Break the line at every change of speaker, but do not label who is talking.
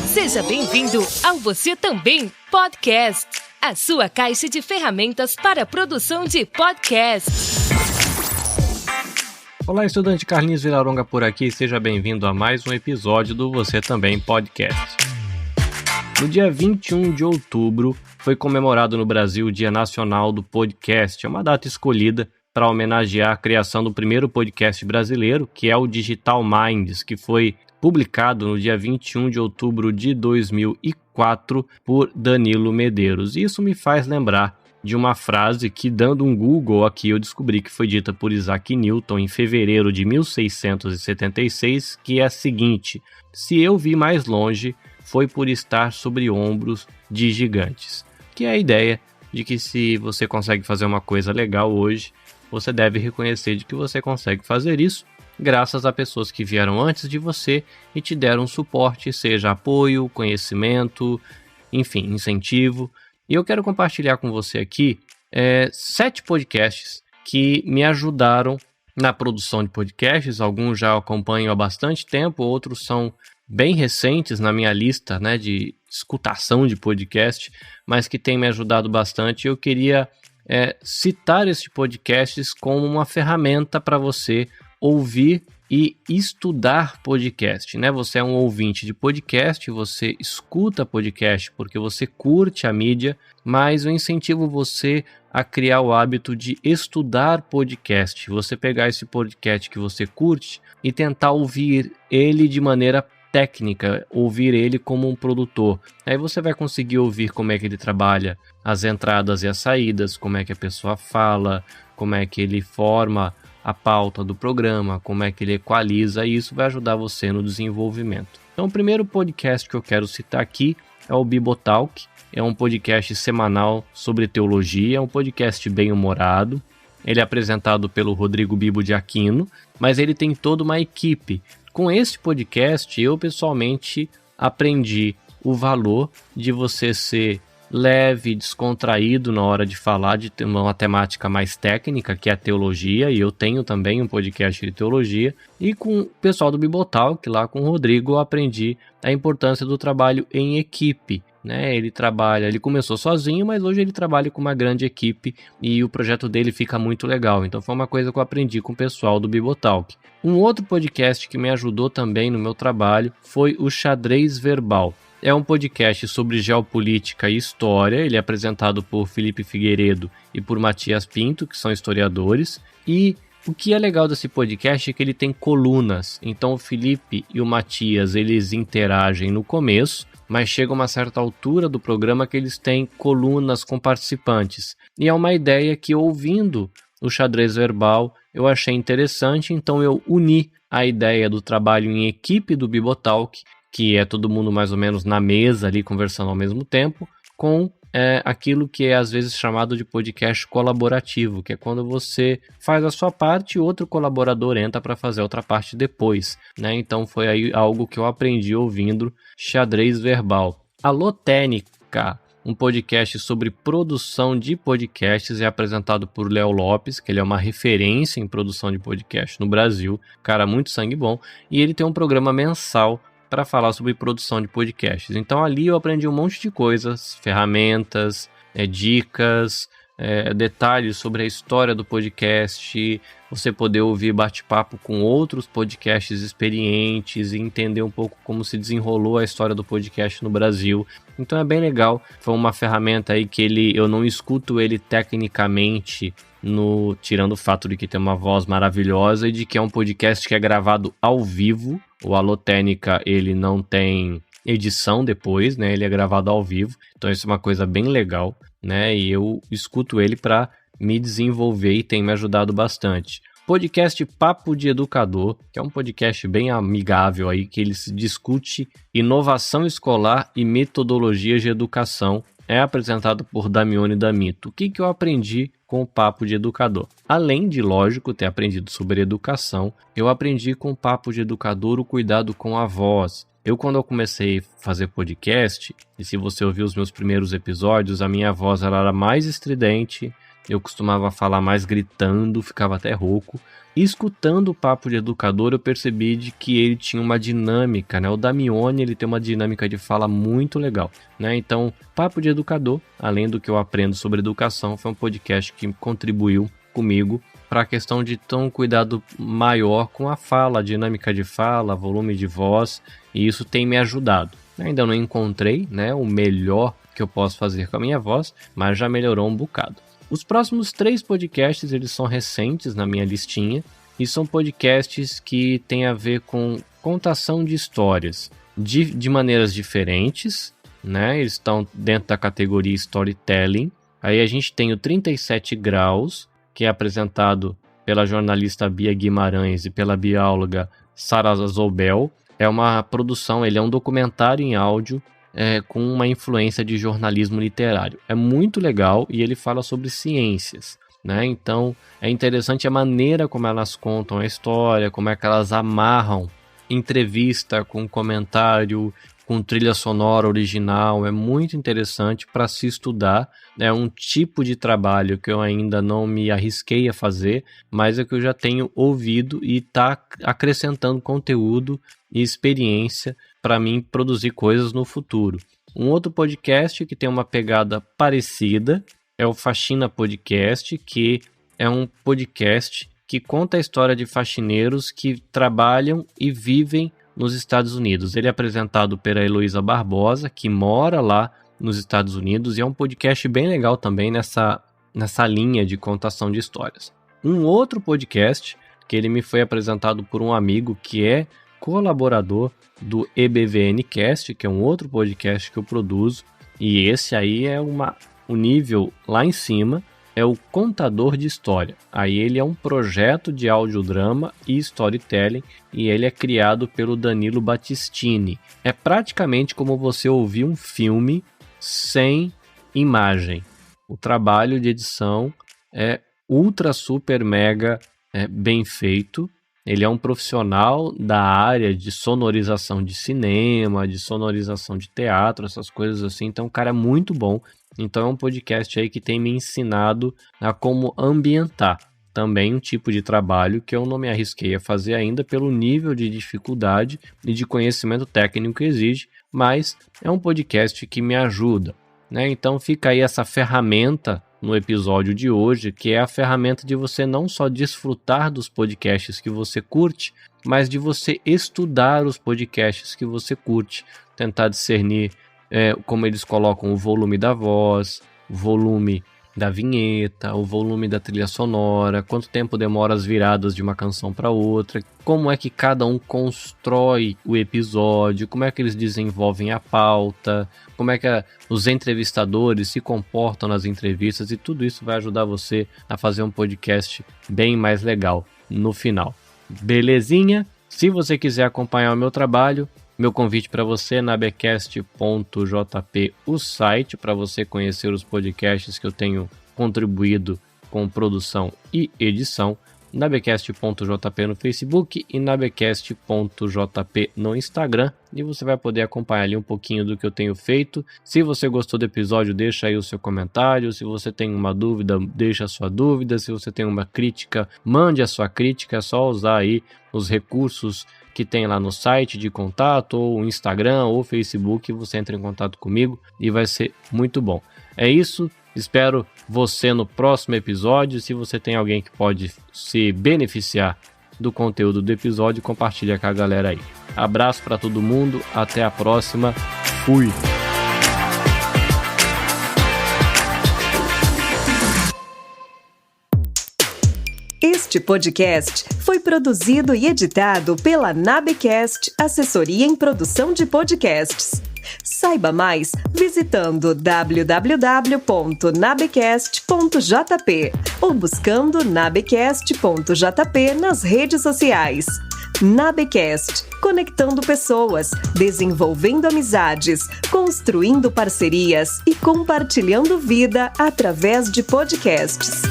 Seja bem-vindo ao Você Também Podcast, a sua caixa de ferramentas para a produção de podcast.
Olá, estudante, Carlinhos Vilaronga por aqui, seja bem-vindo a mais um episódio do Você Também Podcast. No dia 21 de outubro foi comemorado no Brasil o Dia Nacional do Podcast, é uma data escolhida para homenagear a criação do primeiro podcast brasileiro, que é o Digital Minds, que foi publicado no dia 21 de outubro de 2004 por Danilo Medeiros. Isso me faz lembrar de uma frase que, dando um Google aqui, eu descobri que foi dita por Isaac Newton em fevereiro de 1676, que é a seguinte: se eu vi mais longe, foi por estar sobre ombros de gigantes. Que é a ideia de que se você consegue fazer uma coisa legal hoje, você deve reconhecer de que você consegue fazer isso graças a pessoas que vieram antes de você e te deram suporte, seja apoio, conhecimento, enfim, incentivo. E eu quero compartilhar com você aqui 7 podcasts que me ajudaram na produção de podcasts. Alguns já acompanho há bastante tempo, outros são bem recentes na minha lista, né, de escutação de podcast, mas que tem me ajudado bastante. Eu queria citar esses podcasts como uma ferramenta para você ouvir e estudar podcast, né? Você é um ouvinte de podcast, você escuta podcast porque você curte a mídia, mas eu incentivo você a criar o hábito de estudar podcast. Você pegar esse podcast que você curte e tentar ouvir ele de maneira técnica, ouvir ele como um produtor. Aí você vai conseguir ouvir como é que ele trabalha as entradas e as saídas, como é que a pessoa fala, como é que ele forma a pauta do programa, como é que ele equaliza, e isso vai ajudar você no desenvolvimento. Então, o primeiro podcast que eu quero citar aqui é o Bibotalk. É um podcast semanal sobre teologia, é um podcast bem humorado. Ele é apresentado pelo Rodrigo Bibo de Aquino, mas ele tem toda uma equipe. Com esse podcast, eu pessoalmente aprendi o valor de você ser leve, descontraído na hora de falar de uma temática mais técnica, que é a teologia, e eu tenho também um podcast de teologia, e com o pessoal do Bibotalk, lá com o Rodrigo, eu aprendi a importância do trabalho em equipe, né? Ele começou sozinho, mas hoje ele trabalha com uma grande equipe e o projeto dele fica muito legal, então foi uma coisa que eu aprendi com o pessoal do Bibotalk. Um outro podcast que me ajudou também no meu trabalho foi o Xadrez Verbal. É um podcast sobre geopolítica e história. Ele é apresentado por Felipe Figueiredo e por Matias Pinto, que são historiadores. E o que é legal desse podcast é que ele tem colunas. Então o Felipe e o Matias, eles interagem no começo, mas chega uma certa altura do programa que eles têm colunas com participantes. E é uma ideia que, ouvindo o Xadrez Verbal, eu achei interessante, então eu uni a ideia do trabalho em equipe do Bibotalk, que é todo mundo mais ou menos na mesa ali conversando ao mesmo tempo, com aquilo que é às vezes chamado de podcast colaborativo, que é quando você faz a sua parte e outro colaborador entra para fazer outra parte depois, né? Então foi aí algo que eu aprendi ouvindo Xadrez Verbal. Alotênica, um podcast sobre produção de podcasts, é apresentado por Léo Lopes, que ele é uma referência em produção de podcast no Brasil, cara muito sangue bom, e ele tem um programa mensal para falar sobre produção de podcasts. Então ali eu aprendi um monte de coisas, ferramentas, dicas, detalhes sobre a história do podcast, você poder ouvir bate-papo com outros podcasts experientes e entender um pouco como se desenrolou a história do podcast no Brasil. Então é bem legal, foi uma ferramenta aí que eu não escuto ele tecnicamente, tirando o fato de que tem uma voz maravilhosa e de que é um podcast que é gravado ao vivo. O Alotênica, ele não tem edição depois, né? Ele é gravado ao vivo, então isso é uma coisa bem legal, né? E eu escuto ele para me desenvolver e tem me ajudado bastante. Podcast Papo de Educador, que é um podcast bem amigável aí, que ele discute inovação escolar e metodologias de educação. É apresentado por Damione Damito. O que eu aprendi com o Papo de Educador? Além de, lógico, ter aprendido sobre educação, eu aprendi com o Papo de Educador o cuidado com a voz. Quando eu comecei a fazer podcast, e se você ouviu os meus primeiros episódios, a minha voz ela era mais estridente, eu costumava falar mais gritando, ficava até rouco. E escutando o Papo de Educador, eu percebi de que ele tinha uma dinâmica, né? O Damione, ele tem uma dinâmica de fala muito legal, né? Então, Papo de Educador, além do que eu aprendo sobre educação, foi um podcast que contribuiu comigo para a questão de ter um cuidado maior com a fala, a dinâmica de fala, volume de voz, e isso tem me ajudado. Ainda não encontrei, né, o melhor que eu posso fazer com a minha voz, mas já melhorou um bocado. Os próximos 3 podcasts, eles são recentes na minha listinha, e são podcasts que têm a ver com contação de histórias de maneiras diferentes, né? Eles estão dentro da categoria Storytelling. Aí a gente tem o 37 Graus, que é apresentado pela jornalista Bia Guimarães e pela bióloga Sara Zobel. É uma produção, ele é um documentário em áudio com uma influência de jornalismo literário. É muito legal e ele fala sobre ciências, né? Então é interessante a maneira como elas contam a história, como é que elas amarram entrevista com comentário, com trilha sonora original. É muito interessante para se estudar. É um tipo de trabalho que eu ainda não me arrisquei a fazer, mas é que eu já tenho ouvido e está acrescentando conteúdo e experiência para mim produzir coisas no futuro. Um outro podcast que tem uma pegada parecida é o Faxina Podcast, que é um podcast que conta a história de faxineiros que trabalham e vivem nos Estados Unidos. Ele é apresentado pela Heloísa Barbosa, que mora lá nos Estados Unidos, e é um podcast bem legal também nessa linha de contação de histórias. Um outro podcast que ele me foi apresentado por um amigo que é colaborador do EBVNcast, que é um outro podcast que eu produzo, e esse aí é o nível lá em cima, é o Contador de História. Aí ele é um projeto de audiodrama e storytelling, e ele é criado pelo Danilo Battistini. É praticamente como você ouvir um filme sem imagem. O trabalho de edição é ultra, super, mega bem feito. Ele é um profissional da área de sonorização de cinema, de sonorização de teatro, essas coisas assim. Então, o cara é muito bom. Então, é um podcast aí que tem me ensinado a como ambientar. Também um tipo de trabalho que eu não me arrisquei a fazer ainda pelo nível de dificuldade e de conhecimento técnico que exige, mas é um podcast que me ajuda, né? Então, fica aí essa ferramenta no episódio de hoje, que é a ferramenta de você não só desfrutar dos podcasts que você curte, mas de você estudar os podcasts que você curte, tentar discernir como eles colocam o volume da voz, o volume da vinheta, o volume da trilha sonora, quanto tempo demora as viradas de uma canção para outra, como é que cada um constrói o episódio, como é que eles desenvolvem a pauta, como é que os entrevistadores se comportam nas entrevistas, e tudo isso vai ajudar você a fazer um podcast bem mais legal no final. Belezinha? Se você quiser acompanhar o meu trabalho, meu convite para você é nabecast.jp, o site para você conhecer os podcasts que eu tenho contribuído com produção e edição, nabecast.jp no Facebook e nabecast.jp no Instagram, e você vai poder acompanhar ali um pouquinho do que eu tenho feito. Se você gostou do episódio, deixa aí o seu comentário. Se você tem uma dúvida, deixa a sua dúvida. Se você tem uma crítica, mande a sua crítica. É só usar aí os recursos que tem lá no site de contato, ou Instagram, ou Facebook. Você entra em contato comigo e vai ser muito bom. É isso. Espero você no próximo episódio. Se você tem alguém que pode se beneficiar do conteúdo do episódio, compartilha com a galera aí. Abraço para todo mundo, até a próxima. Fui!
Este podcast foi produzido e editado pela Nabecast, assessoria em produção de podcasts. Saiba mais visitando www.nabecast.jp ou buscando nabecast.jp nas redes sociais. Nabecast, conectando pessoas, desenvolvendo amizades, construindo parcerias e compartilhando vida através de podcasts.